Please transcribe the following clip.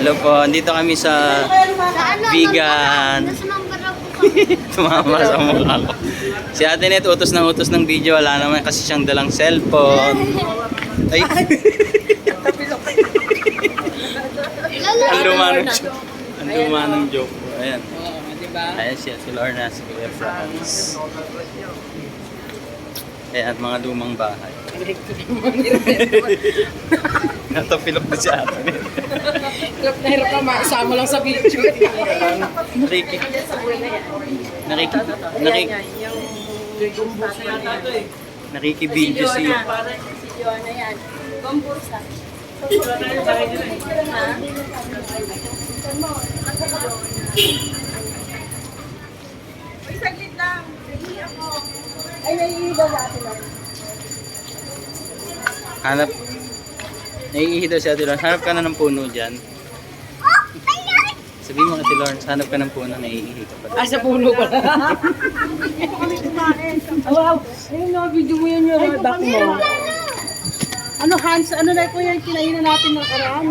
Hello po, andito kami sa vegan. Tumama sa mukha ko. Si Ate Net, utos ng video. Wala naman kasi siyang dalang cellphone. Ay. Ang luma ng joke. Ayan. Ayan siya, si Lorna, si Kuya Franz. Ayan, mga lumang bahay. Natapilok na si Ate Net. Hirap na hirap ka, maisama lang sa video. Nakikibidyo siya. Ay, saglit lang. Hindi ako. Ay, naiidaw natin lang. Hanap. Naiihi daw si Ate Lawrence. Hanap ka na ng puno dyan. Sabihin mo Ate Lawrence, hanap ka ng puno, naiihi ka pa. Ah, sa puno pa. Wow, ayun na, video mo yan yung back mo. Ano, Hans? Ano na po yung kinainan natin ng karaan?